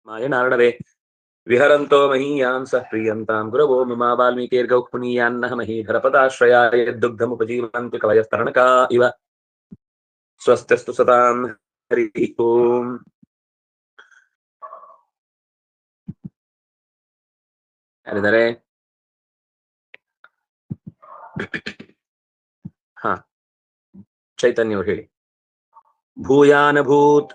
ಮಾಯನಾರ್ಣವೇ ವಿಹರಂತೋ ಮಹೀಯಾನ್ ಸಹ ಪ್ರಿಯಂತಾಂ ಗುರವೋ ಮಮ ವಾಲ್ಮೀಕಿರ್ಗೌಃ ಮಹೀಧರಪದಾಶ್ರಯಾಯ ಯದ್ದುಗ್ಧಮುಪಜೀವಂತಿ ಕವಯಸ್ತರಣಕಾ ಇವ ಸ್ವಸ್ತಿಸ್ತು ಸತಾಂ ಹರಿ ಓಂ. ಯಾರಿದ್ದಾರೆ? ಹಾ, ಚೈತನ್ಯ ಅವರು ಹೇಳಿ. ಭೂಯಾನಭೂತ್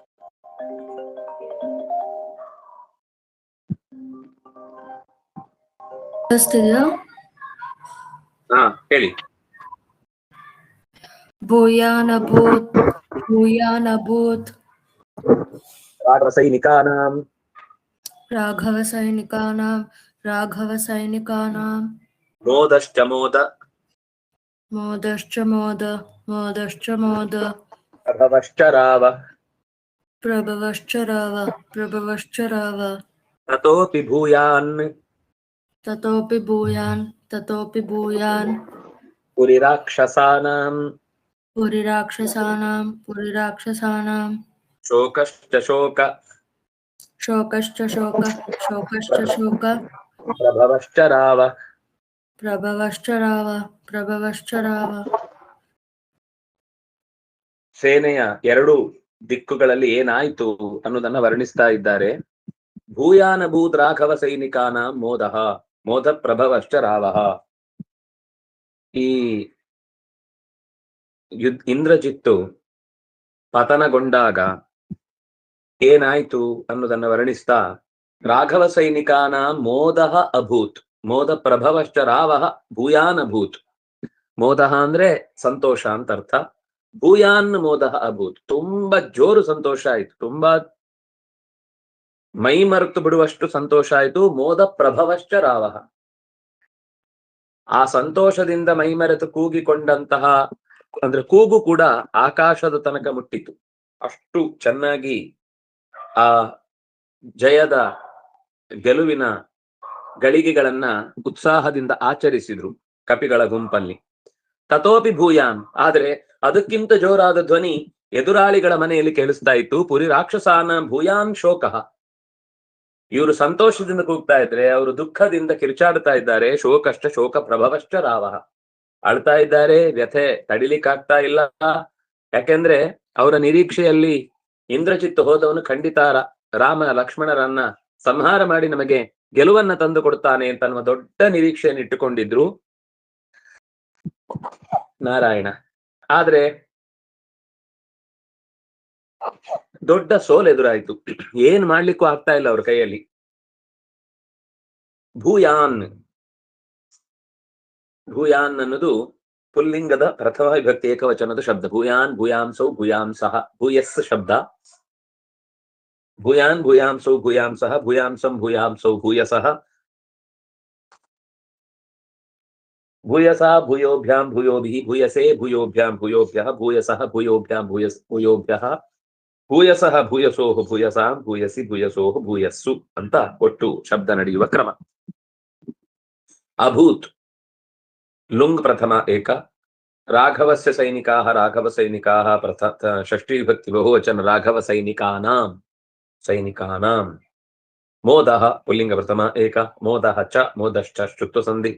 ಹಾ ಹೇಳಿ. ಭೂಯಾನಭೂತ್ ಭೂಯಾನಭೂತ್ ರಾಘವಸೈನಿಕಾನಾಂ ರಾಘವಸೈನಿಕಾನಾಂ ರಾಘವಸೈನಿಕಾನಾಂ ಮೋದಶ್ಚ ಮೋದ ಮೋದಶ್ಚ ಮೋದ ಮೋದಶ್ಚ ಮೋದ ಪ್ರಭವಶ್ಚ ರಾವ ಪ್ರಭವಶ್ಚ ರಾವ ಪ್ರಭವಶ್ಚ ರಾವ ತತೋಪಿ ಭೂಯಾನ್ ತತೋಪಿ ಭೂಯಾನ್ ತತೋಪಿ ಭೂಯಾನ್ ಪುರಿರಾಕ್ಷಸಾನಾಂ ಪುರಿರಾಕ್ಷಸಾನಾಂ ಪುರಿರಾಕ್ಷಸಾನಾಂ ಶೋಕಶ್ಚ ಶೋಕ ಶೋಕಶ್ಚ ಶೋಕ ಶೋಕಶ್ಚ ಶೋಕ ಪ್ರಭವಶ್ಚ ರಾವ ಪ್ರಭವಶ್ಚ ರಾವ ಪ್ರಭವಶ್ಚ ರಾವ. ಸೇನೆಯ ಎರಡು ದಿಕ್ಕುಗಳಲ್ಲಿ ಏನಾಯ್ತು ಅನ್ನೋದನ್ನ ವರ್ಣಿಸ್ತಾ ಇದ್ದಾರೆ. ಭೂಯಾನಭೂತ್ ರಾಘವ ಸೈನಿಕಾನಾಂ ಮೋದಃ ಮೋದ ಪ್ರಭವಶ್ಚ ರಾವಃ. ಈ ಇಂದ್ರಜಿತ್ತು ಪತನಗೊಂಡಾಗ ಏನಾಯ್ತು ಅನ್ನೋದನ್ನ ವರ್ಣಿಸ್ತಾ ರಾಘವ ಸೈನಿಕಾನಾಂ ಮೋದಃ ಅಭೂತ್ ಮೋದ ಪ್ರಭವಶ್ಚ ರಾವಃ ಭೂಯಾನಭೂತ್. ಮೋದಃ ಅಂದ್ರೆ ಸಂತೋಷ ಅಂತ ಅರ್ಥ. ಭೂಯಾನ್ ಮೋದಃ ಅಭೂತ್, ತುಂಬಾ ಜೋರು ಸಂತೋಷ ಆಯ್ತು, ತುಂಬಾ ಮೈ ಮರೆತು ಬಿಡುವಷ್ಟು ಸಂತೋಷ ಆಯ್ತು. ಮೋದ ಪ್ರಭವಶ್ಚ ರಾವಃ, ಆ ಸಂತೋಷದಿಂದ ಮೈಮರೆತು ಕೂಗಿಕೊಂಡಂತಹ ಅಂದ್ರೆ ಕೂಗು ಕೂಡ ಆಕಾಶದ ತನಕ ಮುಟ್ಟಿತು. ಅಷ್ಟು ಚೆನ್ನಾಗಿ ಆ ಜಯದ ಗೆಲುವಿನ ಗಳಿಗೆಗಳನ್ನ ಉತ್ಸಾಹದಿಂದ ಆಚರಿಸಿದ್ರು ಕಪಿಗಳ ಗುಂಪಲ್ಲಿ. ತತೋಪಿ ಭೂಯಾನ್, ಆದ್ರೆ ಅದಕ್ಕಿಂತ ಜೋರಾದ ಧ್ವನಿ ಎದುರಾಳಿಗಳ ಮನೆಯಲ್ಲಿ ಕೇಳಿಸ್ತಾ ಇತ್ತು. ಪುರಿ ರಾಕ್ಷಸಾನ ಭೂಯಾನ್ ಶೋಕಃ, ಇವರು ಸಂತೋಷದಿಂದ ಕೂಗ್ತಾ ಇದ್ರೆ ಅವರು ದುಃಖದಿಂದ ಕಿರ್ಚಾಡ್ತಾ ಇದ್ದಾರೆ. ಶೋಕಶ್ಚ ಶೋಕ ಪ್ರಭವಶ್ಚ ರಾವಃ, ಅಳ್ತಾ ಇದ್ದಾರೆ, ವ್ಯಥೆ ತಡಿಲಿಕ್ಕಾಗ್ತಾ ಇಲ್ಲ. ಯಾಕೆಂದ್ರೆ ಅವರ ನಿರೀಕ್ಷೆಯಲ್ಲಿ ಇಂದ್ರಜಿತ್ತು ಹೋದವನು ಖಂಡಿತ ರಾಮ ಲಕ್ಷ್ಮಣರನ್ನ ಸಂಹಾರ ಮಾಡಿ ನಮಗೆ ಗೆಲುವನ್ನ ತಂದು ಕೊಡ್ತಾನೆ ಅಂತ ಅನ್ನುವ ದೊಡ್ಡ ನಿರೀಕ್ಷೆಯನ್ನು ಇಟ್ಟುಕೊಂಡಿದ್ರು. ನಾರಾಯಣ. ಆದ್ರೆ ದೊಡ್ಡ ಸೋಲ್ ಎದುರಾಯ್ತು. ಏನ್ ಮಾಡ್ಲಿಕ್ಕೂ ಆಗ್ತಾ ಇಲ್ಲ ಅವ್ರ ಕೈಯಲ್ಲಿ. ಭೂಯಾನ್, ಭೂಯಾನ್ ಅನ್ನೋದು ಪುಲ್ಲಿಂಗದ ಪ್ರಥಮ ವಿಭಕ್ತಿ ಏಕವಚನದ ಶಬ್ದ. ಭೂಯಾನ್ ಭೂಯಾಂಸೌ ಭೂಯಾಂಸಃ, ಭೂಯಸ್ ಶಬ್ದ. ಭೂಯಾನ್ ಭೂಯಾಂಸೌ ಭೂಯಾಂಸಃ, ಭೂಯಾಂಸಂ ಭೂಯಾಂಸೌ ಭೂಯಸಃ, ಭೂಯಸಾ ಭೂಯೋಭ್ಯಾಂ ಭೂಯೋಭಿಃ, ಭೂಯಸೇ ಭೂಯೋಭ್ಯಾಂ ಭೂಯೋಭ್ಯಃ, ಭೂಯಸಃ ಭೂಯೋಭ್ಯಾಂ ಭೂಯೋಭ್ಯಃ, ಭೂಯಸಃ ಭೂಯಸೋಃ ಭೂಯಸಾಂ, ಭೂಯಸಿ ಭೂಯಸೋಃ ಭೂಯಸ್ಸು ಅಂತ ಒಟ್ಟು ಶಬ್ದ ನಡೆಯುವ ಕ್ರಮ. ಅಭೂತ್ ಲುಂಗ್ ಪ್ರಥಮ ಏಕ. ರಾಘವಸ್ಯ ಸೈನಿಕಾಃ ರಾಘವ ಸೈನಿಕಾಃ ಷಷ್ಠಿ ವಿಭಕ್ತಿ ಬಹುವಚನ ರಾಘವ ಸೈನಿಕಾನಾಂ ಸೈನಿಕಾನಾಂ. ಮೋದಃ ಪುಲ್ಲಿಂಗ ಪ್ರಥಮ ಏಕ. ಮೋದಃ ಚ ಮೋದಶ್ಚ ಶ್ಚುತ್ವ ಸಂಧಿ.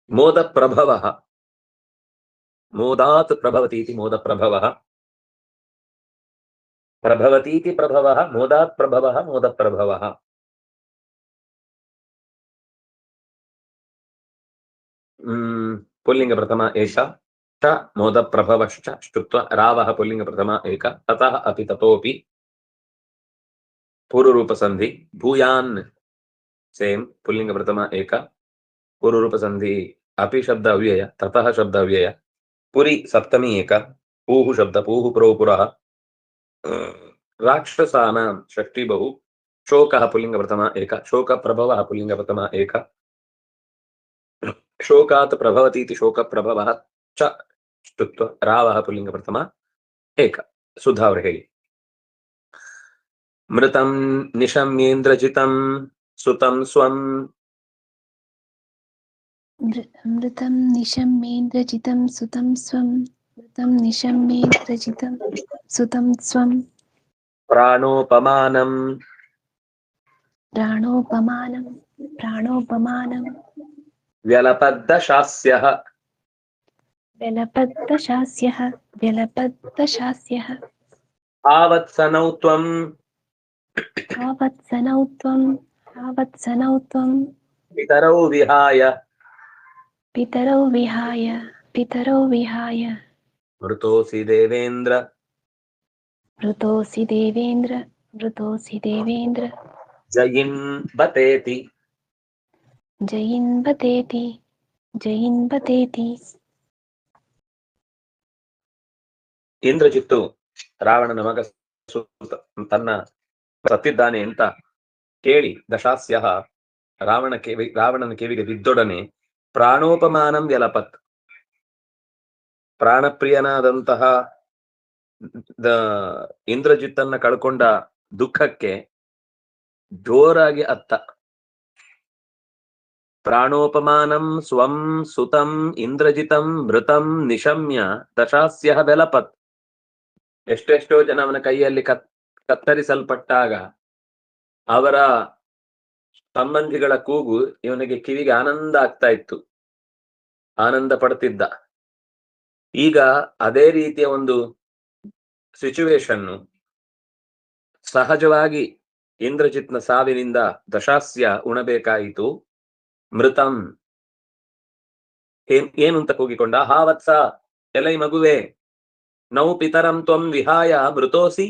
ಮೋದ ಪ್ರಭವಃ ಮೋದಾತ್ ಪ್ರಭವತೀತಿ ಮೋದ ಪ್ರಭವಃ, ಪ್ರಭವತೀತಿ ಪ್ರಭವಃ ಮೋದಾತ್ ಪ್ರಭವಃ ಮೋದ ಪ್ರಭವಃ. ಪುಲ್ಲಿಂಗ ಪ್ರಥಮ ಏಷ. ಚ ಮೋದ ಪ್ರಭವಶ್ಚ ಶ್ಚುತ್ವ ರಾವಃ ಪುಲ್ಲಿಂಗ ಪ್ರಥಮ ಏಕ. ತತಃ ಅಪಿ ತತೋಪಿ ಪೂರ್ವರೂಪ ಸಂಧಿ. ಭೂಯಾನ್ ಸೇಮ್ ಪುಲ್ಲಿಂಗ ಪ್ರಥಮ ಏಕ. ಪೂರ್ವರೂಪ ಸಂಧಿ ಅಪಿ ಶಬ್ದ ಅವ್ಯಯ, ತತಃ ಶಬ್ದ ಅವ್ಯಯ. ಪುರಿ ಸಪ್ತಮಿ ಏಕ. ಪೂಹು ಶಬ್ದ ಪೂಹು ಪ್ರೋ ಪುರಃ. ರಾಕ್ಷಸಾನಾಂ ಷಷ್ಠಿ ಬಹು. ಶೋಕಃ ಪುಲ್ಲಿಂಗ ಪ್ರಥಮ ಏಕ. ಶೋಕ ಪ್ರಭವಃ ಪುಲ್ಲಿಂಗ ಪ್ರಥಮ ಏಕ. ಶೋಕಾತ್ ಪ್ರಭವತೀತಿ ಶೋಕ ಪ್ರಭವಃ ಚ ಶ್ಚುತ್ವ ರಾವಃ ಪುಲ್ಲಿಂಗ ಪ್ರಥಮ ಏಕ. ಸುಧಾ ಅವರು ಹೇಳಿ. ಮೃತಂ ನಿಶಮ್ಯೇಂದ್ರಜಿತಂ ಸುತಂ ಸ್ವಂ. ಮೃತಂ ನಿಶಮ್ಯೇಂದ್ರಜಿತಂ ಸುತಂ ಸ್ವಂ. ಮೃತಂ ನಿಶಮ್ಯೇಂದ್ರಜಿತಂ ಸುತಂ ಸ್ವಂ. ಪ್ರಾಣೋಪಮಾನಂ प्राणोपमानं प्राणोपमानं व्यलपद्दशास्यः व्यलपद्दशास्यः व्यलपद्दशास्यः आवत्सनौ त्वम् आवत्सनौ त्वं पितरौ विहाय पितरौ विहाय मृतोऽसि देवेन्द्र मृतोऽसि देवेन्द्र जयिन् बतेति जयिन्बतेति ಇಂದ್ರಜಿತ್ತು ರಾವಣನ ಮಗ ತನ್ನ ಸತ್ತಿದ್ದಾನೆ ಅಂತ ಕೇಳಿ ದಶಾಸ್ಯ ರಾವಣನ ಕಿವಿಗೆ ಬಿದ್ದೊಡನೆ ಪ್ರಾಣೋಪಮಾನಂ ವ್ಯಲಪತ್, ಪ್ರಾಣಪ್ರಿಯನಾದಂತಹ ಇಂದ್ರಜಿತ್ತನ್ನ ಕಳ್ಕೊಂಡ ದುಃಖಕ್ಕೆ ಜೋರಾಗಿ ಅತ್ತ. ಪ್ರಾಣೋಪಮಾನಂ ಸ್ವಂ ಸುತಂ ಇಂದ್ರಜಿತಂ ಮೃತಂ ನಿಶಮ್ಯ ದಶಾಸ್ಯ ವ್ಯಲಪತ್. ಎಷ್ಟೆಷ್ಟೋ ಜನ ಅವನ ಕೈಯಲ್ಲಿ ಕತ್ತರಿಸಲ್ಪಟ್ಟಾಗ ಅವರ ಸಂಬಂಧಿಗಳ ಕೂಗು ಇವನಿಗೆ ಕಿವಿಗೆ ಆನಂದ ಆಗ್ತಾ ಇತ್ತು, ಆನಂದ ಪಡ್ತಿದ್ದ. ಈಗ ಅದೇ ರೀತಿಯ ಒಂದು ಸಿಚುವೇಶನ್ನು ಸಹಜವಾಗಿ ಇಂದ್ರಜಿತ್ನ ಸಾವಿನಿಂದ ದಶಾಸ್ಯ ಉಣಬೇಕಾಯಿತು. ಮೃತಂ ಏನು ಅಂತ ಕೂಗಿಕೊಂಡ, ಹಾವತ್ಸ ಎಲೈ ಮಗುವೆ, ನೌ ಪಿತರಂ ತ್ವಂ ವಿಹಾಯ ಮೃತೋಸಿ.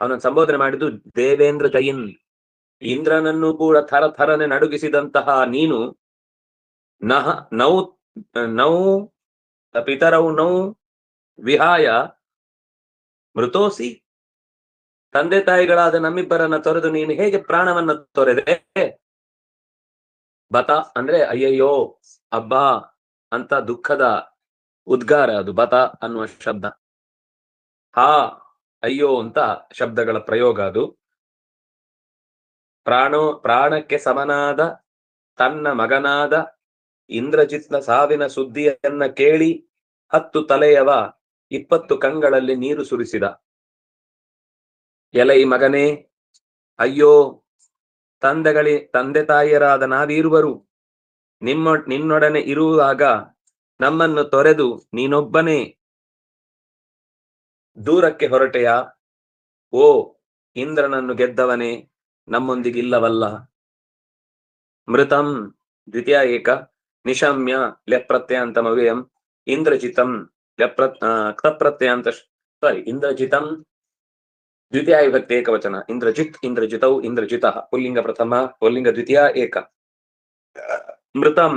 ಅವನನ್ನು ಸಂಬೋಧನೆ ಮಾಡಿದ್ದು ದೇವೇಂದ್ರ ಜಯಿನ್, ಇಂದ್ರನನ್ನು ಕೂಡ ಥರನೆ ನಡುಗಿಸಿದಂತಹ ನೀನು ನೌ ಪಿತರೌ ನೌ ವಿಹಾಯ ಮೃತೋಸಿ, ತಂದೆ ತಾಯಿಗಳಾದ ನಮ್ಮಿಬ್ಬರನ್ನ ತೊರೆದು ನೀನು ಹೇಗೆ ಪ್ರಾಣವನ್ನ ತೊರೆದೆ. ಬತ ಅಂದ್ರೆ ಅಯ್ಯಯ್ಯೋ ಅಬ್ಬಾ ಅಂತ ದುಃಖದ ಉದ್ಗಾರ ಅದು ಬತ ಅನ್ನುವ ಶಬ್ದ. ಹಾ ಅಯ್ಯೋ ಅಂತ ಶಬ್ದಗಳ ಪ್ರಯೋಗ ಅದು. ಪ್ರಾಣಕ್ಕೆ ಸಮನಾದ ತನ್ನ ಮಗನಾದ ಇಂದ್ರಜಿತ್ನ ಸಾವಿನ ಸುದ್ದಿಯನ್ನ ಕೇಳಿ 10 ತಲೆಯವ 20 ಕಂಗಳಲ್ಲಿ ನೀರು ಸುರಿಸಿದ. ಎಲೈ ಮಗನೇ, ಅಯ್ಯೋ, ತಂದೆ ತಾಯಿಯರಾದ ನಾವಿರುವರು ನಿನ್ನೊಡನೆ ಇರುವಾಗ ನಮ್ಮನ್ನು ತೊರೆದು ನೀನೊಬ್ಬನೇ ದೂರಕ್ಕೆ ಹೊರಟೆಯ. ಓ ಇಂದ್ರನನ್ನು ಗೆದ್ದವನೇ, ನಮ್ಮೊಂದಿಗಿಲ್ಲವಲ್ಲ. ಮೃತಂ ದ್ವಿತೀಯ ಏಕ ನಿಶಮ್ಯ ಲೆಪ್ರತ್ಯಂತಮವ್ಯಯಂ ಇಂದ್ರಜಿತಂ ಕ್ತಪ್ರತ್ಯಂತ ಇಂದ್ರಜಿತಂ ದ್ವಿತೀಯ ವಿಭಕ್ತಿ ಏಕವಚನ. ಇಂದ್ರಜಿತ್ ಇಂದ್ರಜಿತೌ ಇಂದ್ರಜಿತಃ ಪುಲ್ಲಿಂಗ ಪ್ರಥಮ ಪುಲ್ಲಿಂಗ ದ್ವಿತೀಯ ಏಕ. ಮೃತಂ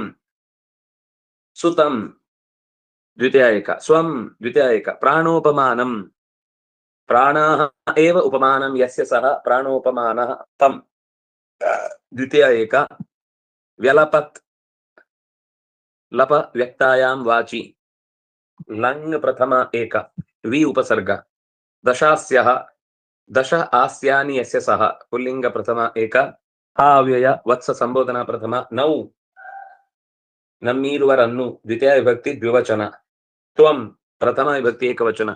ಸುತಂ ದ್ವಿತೀಯ ಏಕ ಸ್ವಂ ದ್ವಿತೀಯ ಏಕ. ಪ್ರಾಣೋಪಮಾನಂ ಪ್ರಾಣಾಃ ಏವ ಉಪಮಾನಂ ಯಸ್ಯ ಸಹ ಪ್ರಾಣೋಪಮಾನಃ ತಂ ದ್ವಿತೀಯ ಏಕ. ವ್ಯಲಪತ್ ಲಪ ವ್ಯಕ್ತಾಯಾಂ ವಾಚಿ ಲಂಗ್ ಪ್ರಥಮ ಏಕ ವಿ ಉಪಸರ್ಗ. ದಶಾಸ್ಯಃ ದಶ ಆಸ್ಯಾನಿ ಯಸ್ಯ ಸಹ ಪುಲ್ಲಿಂಗ ಪ್ರಥಮ ಏಕ. ಅವ್ಯಯ ವತ್ಸ ಸಂಬೋಧನಾ ಪ್ರಥಮ. ನೌ ನಮ್ಮೀರುವರನ್ನು ದ್ವಿತೀಯ ವಿಭಕ್ತಿ ದ್ವಿವಚನ. ತ್ವಂ ಪ್ರಥಮ ವಿಭಕ್ತಿ ಏಕವಚನ.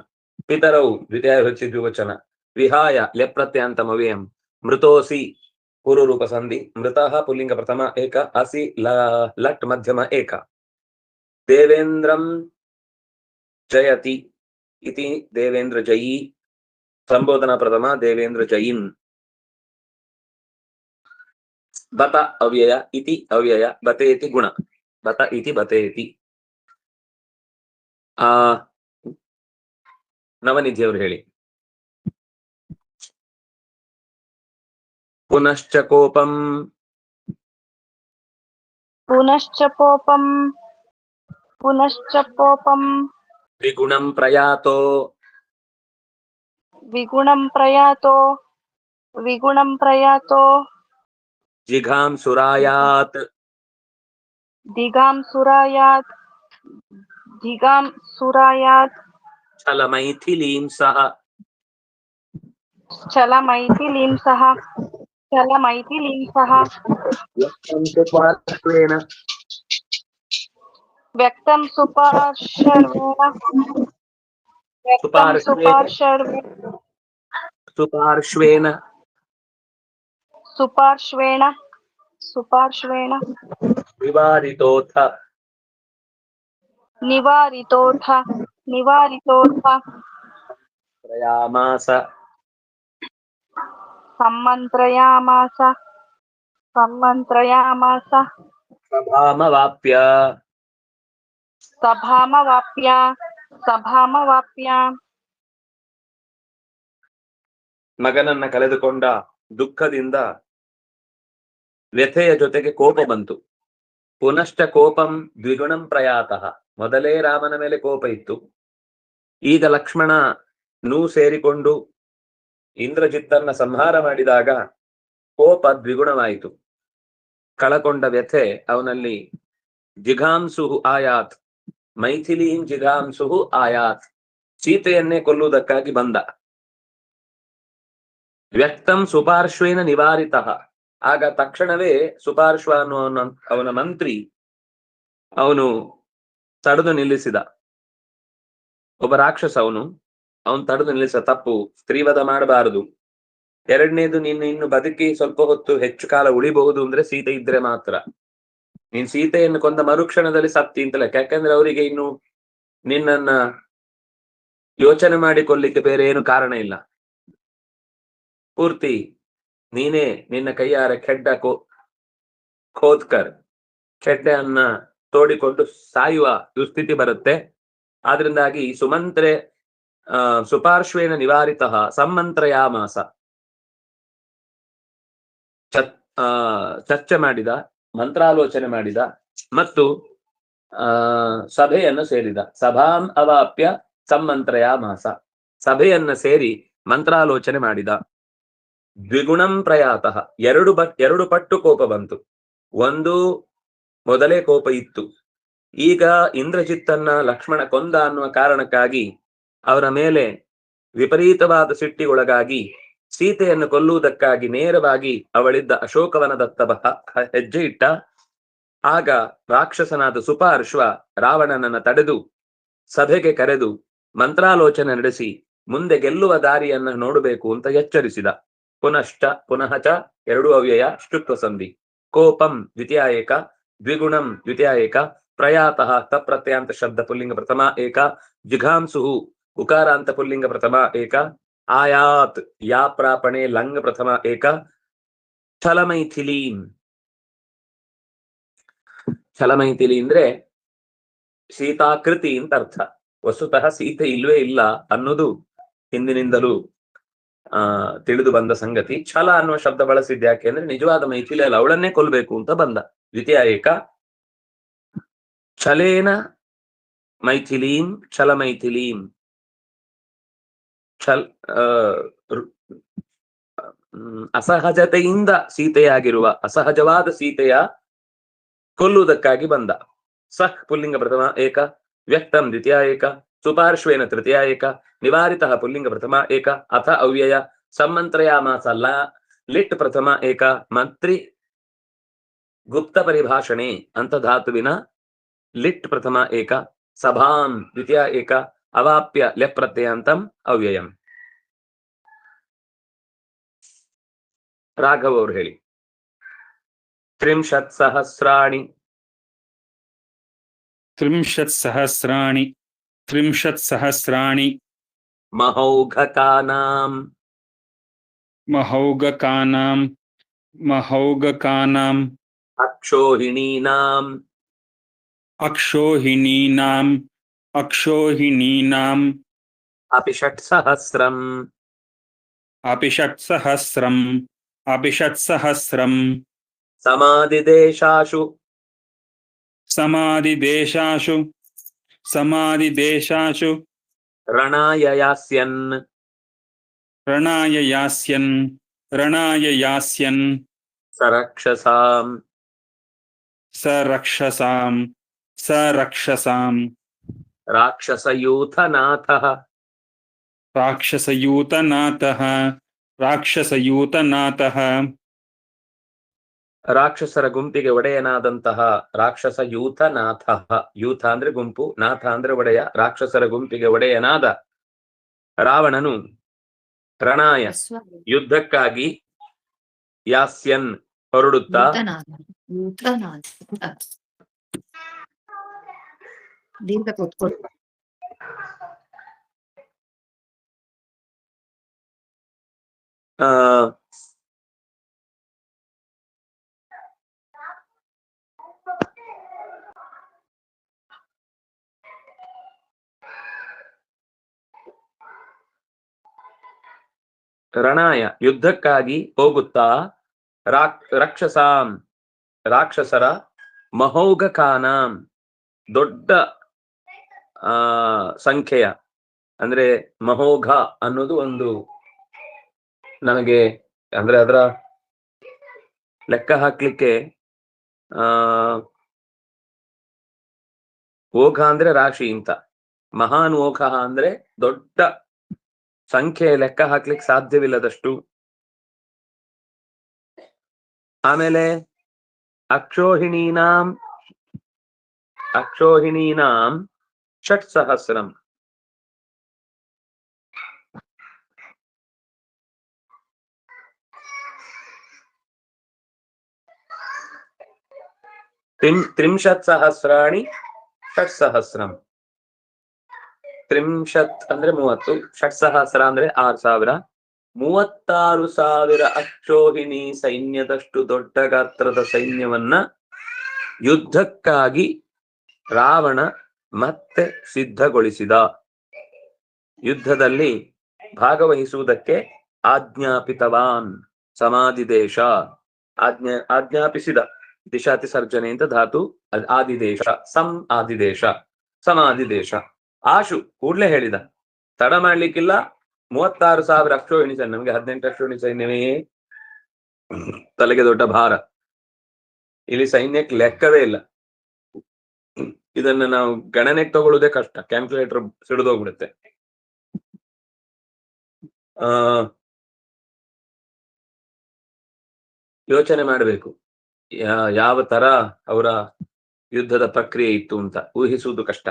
ಪಿತರೌ ದ್ವಿತೀಯ ವಿಭಕ್ತಿ ದ್ವಿವಚನ. ವಿಹಾಯ ಲೆಪ್ರತ್ಯಂತಮವ್ಯಯಂ. ಮೃತೋಸಿ ಪೂರ್ವರೂಪ ಸಂಧಿ. ಮೃತಃ ಪುಲ್ಲಿಂಗ ಪ್ರಥಮ ಏಕ. ಅಸಿ ಲಟ್ ಮಧ್ಯಮ ಏಕ. ದೇವೇಂದ್ರಂ ಜಯತಿ ಇತಿ ದೇವೇಂದ್ರ ಜಯಿ ಸಂಬೋಧನಾ ಪ್ರಥಮ ದೇವೇಂದ್ರ ಜಯಿನ್. ಬತ ಅವ್ಯಯ ಇತಿ ಅವ್ಯಯ ಬತೇತಿ ಗುಣ. ಬತ ಇತಿ ಬತೇತಿ. ನವನಿಧಿಯವರು ಹೇಳಿ. ಪುನಶ್ಚ ಕೋಪಂ ದ್ವಿಗುಣಂ ಪ್ರಯಾತೋ ಜಿಘಾಂ ಸುರಾಯಾತ್ ಛಲಮೈಥಿಲೀಂ ಸಹ ವ್ಯಕ್ತಂ ಸುಪಾರ್ಶ್ವೇನ सुपार्श्वेण सुपार्श्वेण निवारितोऽथ निवारितोऽथ निवारितोऽथ प्रयामास सम्मन्त्रयामास सम्मन्त्रयामास सभामवाप्य सभामवाप्य सभामवाप्य ಮಗನನ್ನ ಕಳೆದುಕೊಂಡ ದುಃಖದಿಂದ ವ್ಯಥೆಯ ಜೊತೆಗೆ ಕೋಪ ಬಂತು. ಪುನಶ್ಚ ಕೋಪಂ ದ್ವಿಗುಣಂ ಪ್ರಯಾತಃ. ಮೊದಲೇ ರಾಮನ ಮೇಲೆ ಕೋಪ ಇತ್ತು, ಈಗ ಲಕ್ಷ್ಮಣನೂ ಸೇರಿಕೊಂಡು ಇಂದ್ರಜಿತ್ತನ್ನ ಸಂಹಾರ ಮಾಡಿದಾಗ ಕೋಪ ದ್ವಿಗುಣವಾಯಿತು. ಕಳಕೊಂಡ ವ್ಯಥೆ ಅವನಲ್ಲಿ ಜಿಘಾಂಸು ಆಯಾತ್, ಮೈಥಿಲೀನ್ ಜಿಘಾಂಸು ಆಯಾತ್, ಸೀತೆಯನ್ನೇ ಕೊಲ್ಲುವುದಕ್ಕಾಗಿ ಬಂದ. ವ್ಯಕ್ತಂ ಸುಪಾರ್ಶ್ವೇನ ನಿವಾರಿತಃ. ಆಗ ತಕ್ಷಣವೇ ಸುಪಾರ್ಶ್ವ ಅನ್ನುವ ಅವನ ಮಂತ್ರಿ ಅವನು ತಡೆದು ನಿಲ್ಲಿಸಿದ. ಒಬ್ಬ ರಾಕ್ಷಸ ಅವನು ತಡೆದು ನಿಲ್ಲಿಸ. ತಪ್ಪು, ಸ್ತ್ರೀವಧ ಮಾಡಬಾರದು. ಎರಡನೇದು, ನೀನು ಇನ್ನು ಬದುಕಿ ಸ್ವಲ್ಪ ಹೊತ್ತು ಹೆಚ್ಚು ಕಾಲ ಉಳಿಬಹುದು ಅಂದ್ರೆ ಸೀತೆ ಇದ್ರೆ ಮಾತ್ರ. ನೀನ್ ಸೀತೆಯನ್ನು ಕೊಂದ ಮರುಕ್ಷಣದಲ್ಲಿ ಸತ್ತಿ ಅಂತ ಲೆಕ್ಕ. ಯಾಕಂದ್ರೆ ಅವರಿಗೆ ಇನ್ನು ನಿನ್ನನ್ನ ಯೋಚನೆ ಮಾಡಿಕೊಳ್ಳಿಕ್ಕೆ ಬೇರೆ ಏನು ಕಾರಣ ಇಲ್ಲ. ಪೂರ್ತಿ ನೀನೇ ನಿನ್ನ ಕೈಯಾರ ಖೋದ್ಕರ್ ಖೆಡ್ಡೆಯನ್ನ ತೋಡಿಕೊಂಡು ಸಾಯುವ ದುಸ್ಥಿತಿ ಬರುತ್ತೆ. ಆದ್ರಿಂದಾಗಿ ಸುಮಂತ್ರೆ ಸುಪಾರ್ಶ್ವೇನ ನಿವಾರಿತಃ ಸಮ್ಮಂತ್ರಯಾಮಾಸ, ಚರ್ಚೆ ಮಾಡಿದ, ಮಂತ್ರಾಲೋಚನೆ ಮಾಡಿದ ಮತ್ತು ಸಭೆಯನ್ನು ಸೇರಿದ. ಸಭಾಂ ಅವಾಪ್ಯ ಸಮ್ಮಂತ್ರಯಾಮಾಸ, ಸಭೆಯನ್ನ ಸೇರಿ ಮಂತ್ರಾಲೋಚನೆ ಮಾಡಿದ. ದ್ವಿಗುಣಂ ಪ್ರಯಾತಃ, ಎರಡು ಪಟ್ಟು ಕೋಪ ಬಂತು. ಒಂದು, ಮೊದಲೇ ಕೋಪ ಇತ್ತು, ಈಗ ಇಂದ್ರಜಿತ್ತನ್ನ ಲಕ್ಷ್ಮಣ ಕೊಂದ ಅನ್ನುವ ಕಾರಣಕ್ಕಾಗಿ ಅವರ ಮೇಲೆ ವಿಪರೀತವಾದ ಸಿಟ್ಟಿಗೊಳಗಾಗಿ ಸೀತೆಯನ್ನು ಕೊಲ್ಲುವುದಕ್ಕಾಗಿ ನೇರವಾಗಿ ಅವಳಿದ್ದ ಅಶೋಕವನದತ್ತ ಹೆಜ್ಜೆ ಇಟ್ಟ. ಆಗ ರಾಕ್ಷಸನಾದ ಸುಪಾರ್ಶ್ವ ರಾವಣನನ್ನ ತಡೆದು ಸಭೆಗೆ ಕರೆದು ಮಂತ್ರಾಲೋಚನೆ ನಡೆಸಿ ಮುಂದೆ ಗೆಲ್ಲುವ ದಾರಿಯನ್ನ ನೋಡಬೇಕು ಅಂತ ಎಚ್ಚರಿಸಿದ. ಪುನಃ ಚ ಎರಡು ಅವ್ಯಯ ಷ್ಟುತ್ವ ಸಂಧಿ. ಕೋಪಂ ದ್ವಿತೀಯ ಏಕ, ದ್ವಿಗುಣಂ ದ್ವಿತೀಯ ಏಕ, ಪ್ರಯಾತಃ ತಪ್ರತ್ಯಂತ ಶಬ್ದ ಪುಲ್ಲಿಂಗ ಪ್ರಥಮ ಏಕ, ಜಿಘಾಂಸುಹು ಉಕಾರಾಂತ ಪುಲ್ಲಿಂಗ ಪ್ರಥಮ ಏಕ, ಆಯಾತ್ ಯಾ ಪ್ರಾಪಣೆ ಲಂಗ ಪ್ರಥಮ ಏಕ, ಛಲಮೈಥಿಲೀಂ. ಛಲಮೈಥಿಲಿ ಅಂದ್ರೆ ಸೀತಾಕೃತಿ ಅಂತ ಅರ್ಥ. ವಸ್ತುತಃ ಸೀತೆ ಇಲ್ವೇ ಇಲ್ಲ ಅನ್ನೋದು ಹಿಂದಿನಿಂದಲೂ ತಿಳಿದು ಬಂದ ಸಂಗತಿ. ಛಲ ಅನ್ನುವ ಶಬ್ದ ಬಳಸಿದ್ದೆ ಯಾಕೆ ಅಂದ್ರೆ ನಿಜವಾದ ಮೈಥಿಲಿ ಅಲ್ಲ, ಅವಳನ್ನೇ ಕೊಲ್ಬೇಕು ಅಂತ ಬಂದ. ದ್ವಿತೀಯ ಏಕ ಛಲೇನ ಮೈಥಿಲೀಂ ಛಲ ಮೈಥಿಲೀಂ. ಅಸಹಜತೆಯಿಂದ ಸೀತೆಯಾಗಿರುವ ಅಸಹಜವಾದ ಸೀತೆಯ ಕೊಲ್ಲುವುದಕ್ಕಾಗಿ ಬಂದ. ಸಹ್ ಪುಲ್ಲಿಂಗ ಪ್ರಥಮ ಏಕ, ವ್ಯಕ್ತಂ ದ್ವಿತೀಯ ಏಕ, ಸುಪಾರ್ಶ್ವೇನ ತೃತೀಯ ಏಕ, ನಿವಾರಿತಃ ಪುಲ್ಲಿಂಗ ಪ್ರಥಮ ಏಕ, ಅಥ ಅವ್ಯಯ, ಸಮ್ಮಂತ್ರಯಾಮಾಸ ಲಿಟ್ ಪ್ರಥಮ ಏಕ, ಮಂತ್ರಿ ಗುಪ್ತ ಪರಿಭಾಷಣೆ ಅಂತ ಧಾತುವಿನ ಲಿಟ್ ಪ್ರಥಮ ಏಕ, ಸಭಾಂ ದ್ವಿತೀಯ ಏಕ, ಅವಾಪ್ಯ ಲೆಪ್ ಪ್ರತ್ಯಯಾಂತಂ ಅವ್ಯಯಂ. ರಾಘವ್ ಅವರು ಹೇಳಿ. 30,000 30,000 ಮಹೌಘಕಾನಾಂ ಅಕ್ಷೋಹಿಣೀನಾಂ ಅಪಿ ಷಟ್ಸಹಸ್ರಂ ಸಮಾಧಿದೇಶಾಶು ರಣಾಯ ಯಾಸ್ಯನ್ ಸರಕ್ಷಸಾಂ ರಾಕ್ಷಸಯೂಥನಾಥಃ ರಾಕ್ಷಸರ ಗುಂಪಿಗೆ ಒಡೆಯನಾದಂತಹ ರಾಕ್ಷಸ ಯೂಥನಾಥ. ಯೂಥ ಅಂದ್ರೆ ಗುಂಪು, ನಾಥ ಅಂದ್ರೆ ಒಡೆಯ. ರಾಕ್ಷಸರ ಗುಂಪಿಗೆ ಒಡೆಯನಾದ ರಾವಣನು ರಣಾಯ ಯುದ್ಧಕ್ಕಾಗಿ ಯಾಸ್ಯನ್ ಹೊರಡುತ್ತಾ ದೀರ್ಘ ಕೂತ್ಕೊಳ್ಳಿ. ಆ ರಣಾಯ ಯುದ್ಧಕ್ಕಾಗಿ ಹೋಗುತ್ತಾ ರಾಕ್ಷಸರ ಮಹೌಘಕಾನಾಂ ದೊಡ್ಡ ಸಂಖ್ಯೆಯ, ಅಂದ್ರೆ ಮಹೋಘ ಅನ್ನೋದು ಒಂದು ನಮಗೆ ಅಂದ್ರೆ ಅದರ ಲೆಕ್ಕ ಹಾಕ್ಲಿಕ್ಕೆ ಓಘ ಅಂದ್ರೆ ರಾಶಿ ಅಂತ, ಮಹಾನ್ ಓಘ ಅಂದ್ರೆ ದೊಡ್ಡ ಸಂಖ್ಯೆ ಲೆಕ್ಕ ಹಾಕ್ಲಿಕ್ಕೆ ಸಾಧ್ಯವಿಲ್ಲದಷ್ಟು. ಆಮೇಲೆ ಅಕ್ಷೋಹಿಣೀನಾಂ ಷಟ್ಸಹಸ್ರಂ, ತ್ರಿಂಶತ್ ಸಹಸ್ರಾಣಿ ಷಟ್ಸಹಸ್ರಂ. ತ್ರಿಂಶತ್ ಅಂದ್ರೆ 30, ಷಟ್ಸಹಸ್ರ ಅಂದ್ರೆ 6000, 36,000 ಅಕ್ಷೋಹಿಣಿ ಸೈನ್ಯದಷ್ಟು ದೊಡ್ಡ ಗಾತ್ರದ ಸೈನ್ಯವನ್ನ ಯುದ್ಧಕ್ಕಾಗಿ ರಾವಣ ಮತ್ತೆ ಸಿದ್ಧಗೊಳಿಸಿದ. ಯುದ್ಧದಲ್ಲಿ ಭಾಗವಹಿಸುವುದಕ್ಕೆ ಆಜ್ಞಾಪಿತವಾನ್, ಸಮಾಧಿದೇಶ ಆಜ್ಞಾಪಿಸಿದ. ದಿಶಾತಿಸರ್ಜನೆ ಅಂತ ಧಾತು, ಆದಿದೇಶ, ಆದಿದೇಶ, ಸಮಾಧಿದೇಶ. ಆಶು ಕೂಡ್ಲೆ ಹೇಳಿದ, ತಡ ಮಾಡ್ಲಿಕ್ಕಿಲ್ಲ. 36,000 ಅಕ್ಷೋಹಿಣಿ ಸೈನ್ಯ, ನಮಗೆ 18 ಅಕ್ಷೋಹಿಣಿ ಸೈನ್ಯವೇ ತಲೆಗೆ ದೊಡ್ಡ ಭಾರ. ಇಲ್ಲಿ ಸೈನ್ಯಕ್ಕೆ ಲೆಕ್ಕವೇ ಇಲ್ಲ. ಇದನ್ನ ನಾವು ಗಣನೆಗೆ ತಗೊಳ್ಳುವುದೇ ಕಷ್ಟ, ಕ್ಯಾಲ್ಕುಲೇಟರ್ ಸಿಡಿದೋಗ್ಬಿಡುತ್ತೆ. ಯೋಚನೆ ಮಾಡಬೇಕು ಯಾವ ತರ ಅವರ ಯುದ್ಧದ ಪ್ರಕ್ರಿಯೆ ಇತ್ತು ಅಂತ ಊಹಿಸುವುದು ಕಷ್ಟ.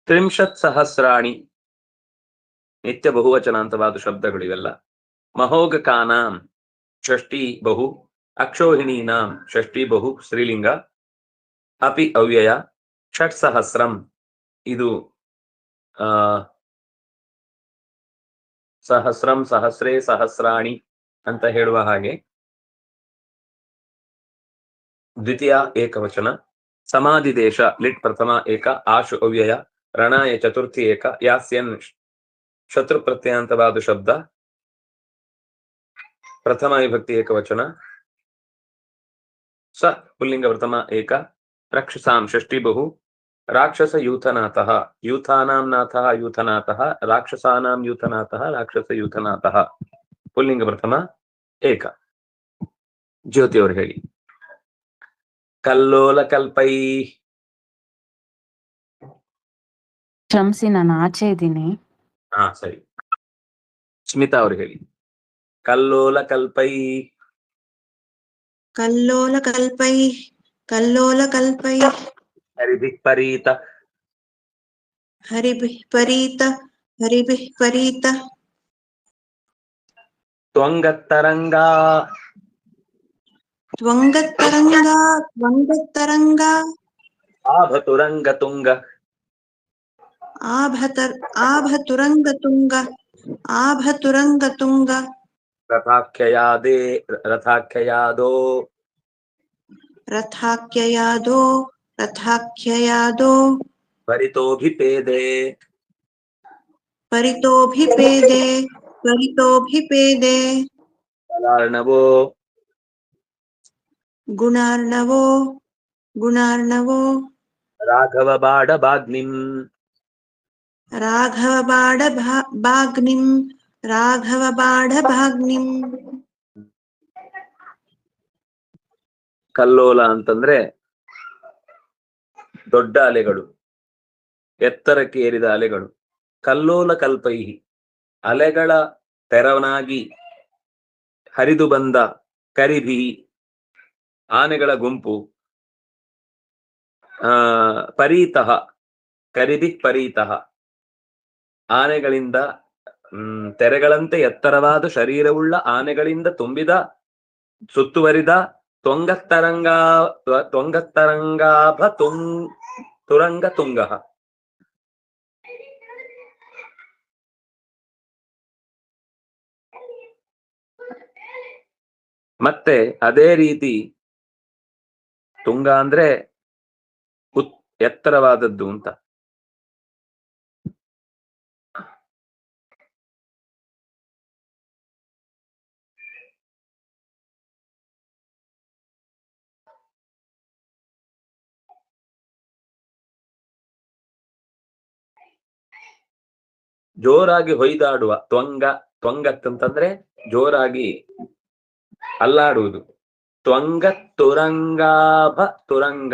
ತ್ರಿಂಶತ್ ಸಹಸ್ರಾಣಿ ನಿತ್ಯ ಬಹುವಚನಾಂತವಾದ ಶಬ್ದಗಳು ಇವೆಲ್ಲ. ಮಹೋಘಕಾನಾಂ ಷಷ್ಠಿ ಬಹು, ಅಕ್ಷೋಹಿಣೀನಾಂ ಷಷ್ಠಿ ಬಹು ಸ್ತ್ರೀಲಿಂಗ, ಅಪಿ ಅವ್ಯಯ, ಷಟ್ಸಹಸ್ರಂ ಇದು ಸಹಸ್ರಂ, ಸಹಸ್ರೇ, ಸಹಸ್ರಾಣಿ ಅಂತ ಹೇಳುವ ಹಾಗೆ. ದ್ವಿತೀಯ ಏಕವಚನ. ಸಮಾಧಿದೇಶ ಲಿಟ್ ಪ್ರಥಮ ಏಕ, ಆಶು ಅವ್ಯಯ, ರಣಾಯ ಚತುರ್ಥಿ ಏಕ, ಯಾಸ್ಯನ್ ಶತ್ರು ಪ್ರತ್ಯಯಾಂತವಾದ ಶಬ್ದ ಪ್ರಥಮ ವಿಭಕ್ತಿ ಏಕವಚನ. ಸ ಪುಲ್ಲಿಂಗ ಪ್ರಥಮ ಏಕ, ರಕ್ಷಸಾಂ ಷಷ್ಠಿ ಬಹು, ರಾಕ್ಷಸ ಯೂಥನಾಥಃ, ಯೂಥಾನಾಂ ನಾಥಃ ಯೂಥನಾಥಃ, ರಾಕ್ಷಸಾನಾಂ ಯೂಥನಾಥಃ, ರಾಕ್ಷಸ ಯೂಥನಾಥಃ ಪುಲ್ಲಿಂಗ ಪ್ರಥಮ ಏಕ. ಜ್ಯೋತಿ ಅವರು ಹೇಳಿ. ಕಲ್ಲೋಲ ಕಲ್ಪೈ. ಕ್ಷಮಿಸಿ, ನಾನು ಆಚೆ ಇದ್ದೀನಿ. ಹಾ ಸರಿ. ಸ್ಮಿತಾ ಅವರು ಹೇಳಿ. ಕಲ್ಲೋಲ ಕಲ್ಪೈ. ಕಲ್ಲೋಲ ಕಲ್ಪೈ, ಕಲ್ಲೋಲ ಕಲ್ಪೈ. ಹರಿಭಿಃ ಪರೀತ. ಹರಿಭಿಃ ಪರೀತ, ಹರಿಭಿಃ ಪರೀತ. ತ್ವಂಗತ್ತರಂಗಾ. ತ್ವಂಗತ್ತರಂಗಾ, ತ್ವಂಗತ್ತರಂಗಾ. ಆಭತುರಂಗತುಂಗ. ಆಭತುರಂಗತುಂಗ, ಆಭತುರಂಗತುಂಗ. ರಥಾಖ್ಯಯಾದೇ, ರಥಾಖ್ಯಯಾದೋ. ರಥಾಖ್ಯಯಾದೋ, ರಥಾಖ್ಯಯಾದೋ. ಪರಿತೋಭಿಪೇದೆ. ಪರಿತೋಭಿಪೇದೆ, ಪರಿತೋಭಿಪೇದೆ. ಗುಣಾರ್ಣವೋ. ಗುಣಾರ್ಣವೋ, ಗುಣಾರ್ಣವೋ. ರಾಘವ ಬಾಡ ಬಾಗ್ನಿಂ. ರಾಘವ ಬಾಡ ಬಾಗ್ನಿಂ, ರಾಘವ ಬಾಡ ಭಾಗ್ನಿಂ. ಕಲ್ಲೋಲ ಅಂತಂದ್ರೆ ದೊಡ್ಡ ಅಲೆಗಳು, ಎತ್ತರಕ್ಕೆ ಏರಿದ ಅಲೆಗಳು. ಕಲ್ಲೋಲ ಕಲ್ಪೈಹಿ, ಅಲೆಗಳ ತೆರವನಾಗಿ ಹರಿದು ಬಂದ ಕರಿಭಿ, ಆನೆಗಳ ಗುಂಪು. ಪರೀತಃ, ಕರಿಭಿ ಪರೀತಃ, ಆನೆಗಳಿಂದ ತೆರೆಗಳಂತೆ ಎತ್ತರವಾದ ಶರೀರವುಳ್ಳ ಆನೆಗಳಿಂದ ತುಂಬಿದ ಸುತ್ತುವರಿದ ತ್ವಂಗತ್ತರಂಗಾಭ ತುರಂಗ ತುಂಗ. ಮತ್ತೆ ಅದೇ ರೀತಿ ತುಂಗ ಅಂದ್ರೆ ಎತ್ತರವಾದದ್ದು ಅಂತ. ಜೋರಾಗಿ ಹೊಯ್ದಾಡುವ ತ್ವಂಗತ್ತಂತಂದ್ರೆ ಜೋರಾಗಿ ಅಲ್ಲಾಡುವುದು. ತ್ವಂಗ ತರಂಗಾಭ ತುರಂಗ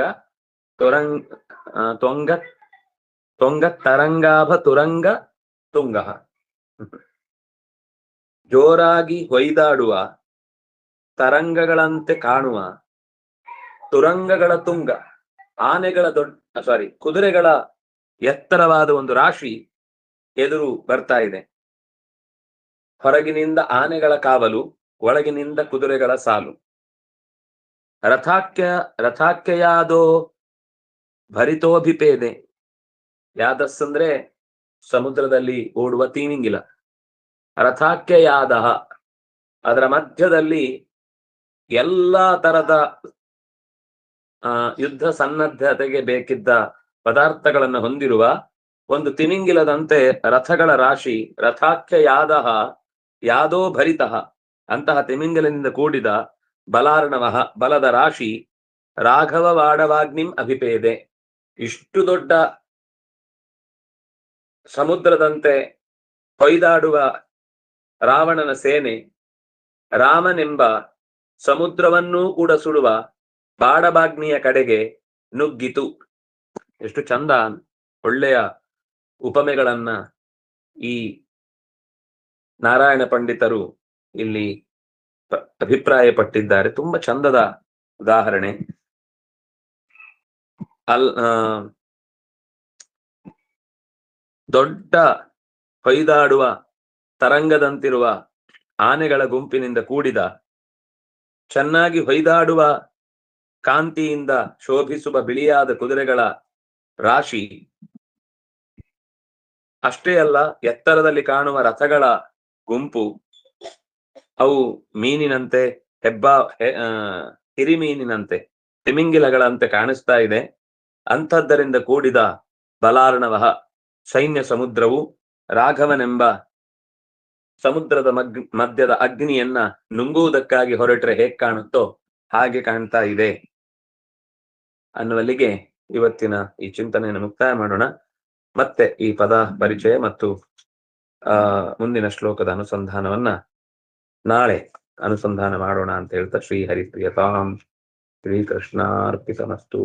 ತುಂಗ. ಜೋರಾಗಿ ಹೊಯ್ದಾಡುವ ತರಂಗಗಳಂತೆ ಕಾಣುವ ತುರಂಗಗಳ ತುಂಗ. ಆನೆಗಳ ಕುದುರೆಗಳ ಎತ್ತರವಾದ ಒಂದು ರಾಶಿ ಎದುರು ಬರ್ತಾ ಇದೆ. ಹೊರಗಿನಿಂದ ಆನೆಗಳ ಕಾವಲು, ಒಳಗಿನಿಂದ ಕುದುರೆಗಳ ಸಾಲು. ರಥಾಖ್ಯಯಾದೋ ಭರಿತೋಭಿಪೇದೆ. ಯಾದಸ್ ಅಂದ್ರೆ ಸಮುದ್ರದಲ್ಲಿ ಓಡುವ ತೀಮಿಂಗಿಲ. ರಥಾಖ್ಯಯಾದ, ಅದರ ಮಧ್ಯದಲ್ಲಿ ಎಲ್ಲಾ ತರದ ಯುದ್ಧ ಸನ್ನದ್ಧತೆಗೆ ಬೇಕಿದ್ದ ಪದಾರ್ಥಗಳನ್ನು ಹೊಂದಿರುವ ಒಂದು ತಿಮಿಂಗಿಲದಂತೆ ರಥಗಳ ರಾಶಿ. ರಥಾಖ್ಯಯಾದ ಯಾದೋ ಭರಿತಃ, ಅಂತಹ ತಿಮಿಂಗಿಲದಿಂದ ಕೂಡಿದ ಬಲಾರ್ಣವ, ಬಲದ ರಾಶಿ. ರಾಘವ ವಾಡವಾಗ್ನಿಂ ಅಭಿಪೇದೆ. ಇಷ್ಟು ದೊಡ್ಡ ಸಮುದ್ರದಂತೆ ಹೊಯ್ದಾಡುವ ರಾವಣನ ಸೇನೆ ರಾಮನೆಂಬ ಸಮುದ್ರವನ್ನೂ ಕೂಡ ಸುಡುವ ಬಾಡಬಾಗ್ನಿಯ ಕಡೆಗೆ ನುಗ್ಗಿತು. ಎಷ್ಟು ಚಂದ, ಒಳ್ಳೆಯ ಉಪಮೆಗಳನ್ನ ಈ ನಾರಾಯಣ ಪಂಡಿತರು ಇಲ್ಲಿ ಅಭಿಪ್ರಾಯ ಪಟ್ಟಿದ್ದಾರೆ. ತುಂಬಾ ಚಂದದ ಉದಾಹರಣೆ. ದೊಡ್ಡ ಹೊಯ್ದಾಡುವ ತರಂಗದಂತಿರುವ ಆನೆಗಳ ಗುಂಪಿನಿಂದ ಕೂಡಿದ, ಚೆನ್ನಾಗಿ ಹೊಯ್ದಾಡುವ ಕಾಂತಿಯಿಂದ ಶೋಭಿಸುವ ಬಿಳಿಯಾದ ಕುದುರೆಗಳ ರಾಶಿ. ಅಷ್ಟೇ ಅಲ್ಲ, ಎತ್ತರದಲ್ಲಿ ಕಾಣುವ ರಥಗಳ ಗುಂಪು. ಅವು ಮೀನಿನಂತೆ, ಹಿರಿಮೀನಿನಂತೆ, ತಿಮಿಂಗಿಲಗಳಂತೆ ಕಾಣಿಸ್ತಾ ಇದೆ. ಅಂಥದ್ದರಿಂದ ಕೂಡಿದ ಬಲಾರ್ಣವ ಸೈನ್ಯ ಸಮುದ್ರವು ರಾಘವನೆಂಬ ಸಮುದ್ರದ ಮಧ್ಯದ ಅಗ್ನಿಯನ್ನ ನುಂಗುವುದಕ್ಕಾಗಿ ಹೊರಟ್ರೆ ಹೇಗೆ ಕಾಣುತ್ತೋ ಹಾಗೆ ಕಾಣ್ತಾ ಇದೆ ಅನ್ನುವಲ್ಲಿಗೆ ಇವತ್ತಿನ ಈ ಚಿಂತನೆಯನ್ನು ಮುಕ್ತಾಯ ಮಾಡೋಣ. ಮತ್ತೆ ಈ ಪದ ಪರಿಚಯ ಮತ್ತು ಮುಂದಿನ ಶ್ಲೋಕದ ಅನುಸಂಧಾನವನ್ನ ನಾಳೆ ಅನುಸಂಧಾನ ಮಾಡೋಣ ಅಂತ ಹೇಳ್ತಾ ಶ್ರೀ ಹರಿಪ್ರಿಯತಾಂ ಶ್ರೀಕೃಷ್ಣಾರ್ಪಿತಮಸ್ತು.